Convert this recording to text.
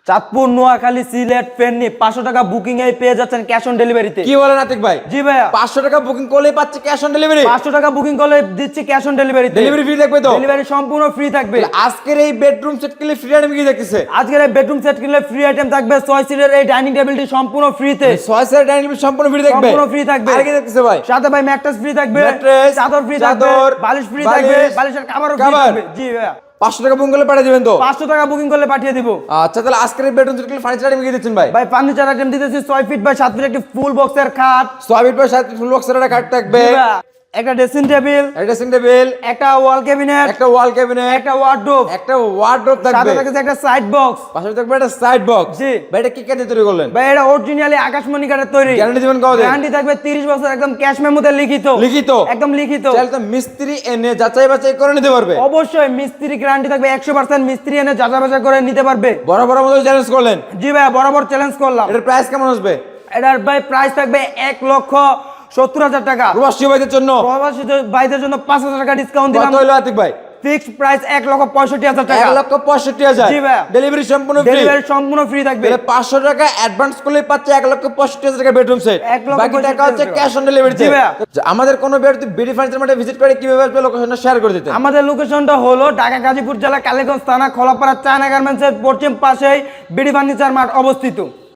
চাঁদপুর, নোয়াখালী, সিলেট, ফেনী 500 টাকা বুকিং এ পেয়ে যাচ্ছেন ক্যাশ অন ডেলিভারিতে। কি বলেন আতিক ভাই? জি ভাইয়া, 500 টাকা বুকিং করলে পাচ্ছে ক্যাশ অন ডেলিভারি। 500 টাকা বুকিং করলে দিচ্ছি ক্যাশ অন ডেলিভারিতে। ডেলিভারি ফ্রি থাকবে তো? ডেলিভারি সম্পূর্ণ ফ্রি থাকবে। আজকের এই বেডরুম সেট কিনলে ফ্রি আইটেম কি দেখতেছে? আজকের এই বেডরুম সেট কিনলে ফ্রি আইটেম থাকবে 6 সিটের এই ডাইনিং টেবিলটি সম্পূর্ণ ফ্রিতে। 6 সেট ডাইনিং টেবিল সম্পূর্ণ ফ্রি থাকবে। সম্পূর্ণ ফ্রি থাকবে। আর কি দেখতেছে ভাই? সাথে ভাই ম্যাট্রেস ফ্রি থাকবে, ম্যাট্রেস, চাদর ফ্রি থাকবে, চাদর, বালিশ ফ্রি বালিশ, থাকবে, বালিশের কভারও ফ্রি থাকবে। জি ভাইয়া, 500 টাকা বুকিং করলে পাঠিয়ে দিবেন তো? 500 টাকা বুকিং করলে পাঠিয়ে দিব। আচ্ছা, তাহলে আজকের এই বেডরুম সেট কিনলে ফার্নিচার আইটেম কি দিচ্ছেন ভাই? ভাই ফার্নিচার আইটেম দিতেছি 6 ফিট বাই 7 ফিট একটি ফুল বক্সের খাট। 6 ফিট বাই 7 ফুল বক্সের একটা খাট থাকবে, জি ভাইয়া, একটা ড্রেসিং টেবিল, একটা ড্রেসিং টেবিল, একটা ওয়াল ক্যাবিনেট, একটা ওয়াল ক্যাবিনেট, একটা ওয়ার্ডরোব, একটা ওয়ার্ডরোব সাথে থাকবে, থাকছে একটা সাইড বক্স। পাশে থাকবে একটা সাইড বক্স। জি ভাই, এটা কি কাঠে তৈরি করলেন? ভাই, এটা অরিজিনালি আকাশমণি কাঠের তৈরি। গ্যারান্টি দিবেন কত? গ্যারান্টি থাকবে 30 বছর, একদম ক্যাশ মেমোতে লিখিত। লিখিত? একদম লিখিত। চাইলে তো মিস্ত্রি এনে যাচাই বাছাই করে নিতে পারবে। অবশ্যই মিস্ত্রি গ্যারান্টি থাকবে 100%, মিস্ত্রি এনে যাচাই বাছাই করে নিতে পারবে। বড় বড় মতো চ্যালেঞ্জ করলেন। জি ভাই, বরাবর চ্যালেঞ্জ করলাম। এটার প্রাইস কেমন আসবে? এটার ভাই প্রাইস থাকবে 1,70,000 টাকা। প্রবাসী ভাইদের জন্য, প্রবাসী ভাইদের জন্য 5,000 টাকা ডিসকাউন্ট কত দিলাম। হলো আতিক ভাই? ফিক্সড প্রাইস 1,65,000 টাকা। 1,65,000। জি ভাই। ডেলিভারি সম্পূর্ণ ফ্রি। ডেলিভারি সম্পূর্ণ ফ্রি থাকবে। তাহলে 500 টাকা অ্যাডভান্স করলে পাচ্ছে 1,65,000 টাকা বেডরুম সেট। 1,65,000 বাকি টাকা হচ্ছে টাকা। Cash on delivery. জি ভাইয়া। আমাদের কোনো বেড বিডি ফার্নিচার মার্টে ভিজিট করে কিভাবে আসবে লোকেশনটা শেয়ার করে দিতে। আমাদের লোকেশনটা হলো ঢাকা গাজীপুর জেলা কালীগঞ্জ থানা খোলাপাড়া চায়না গার্মেন্টসের পশ্চিম পাশেই বিডি ফার্নিচার মার্ট অবস্থিত।